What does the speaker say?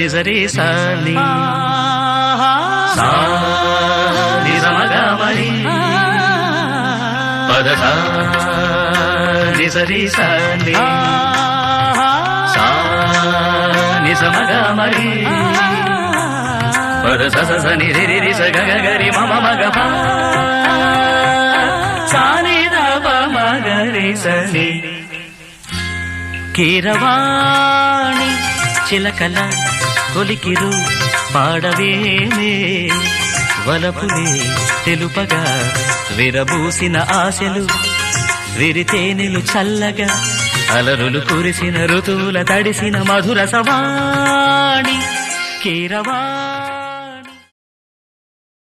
నిజరి సాని సా నిజమగమరి పద సా నిజరి సాని సా నిజమగమరి పద స స ని రి రి స గ గ గ రి మ మ మ గ ప సా ని ద ప మ గ రి స ని కీరవాణి చిలకల కొలికిరు పాడవేమే వలపులే తెలుపగా విరబూసిన ఆశలు విరితేనెలు చల్లగా అలరులు కురిసిన ఋతువుల తడిసిన మధుర సవాణి కీరవాణి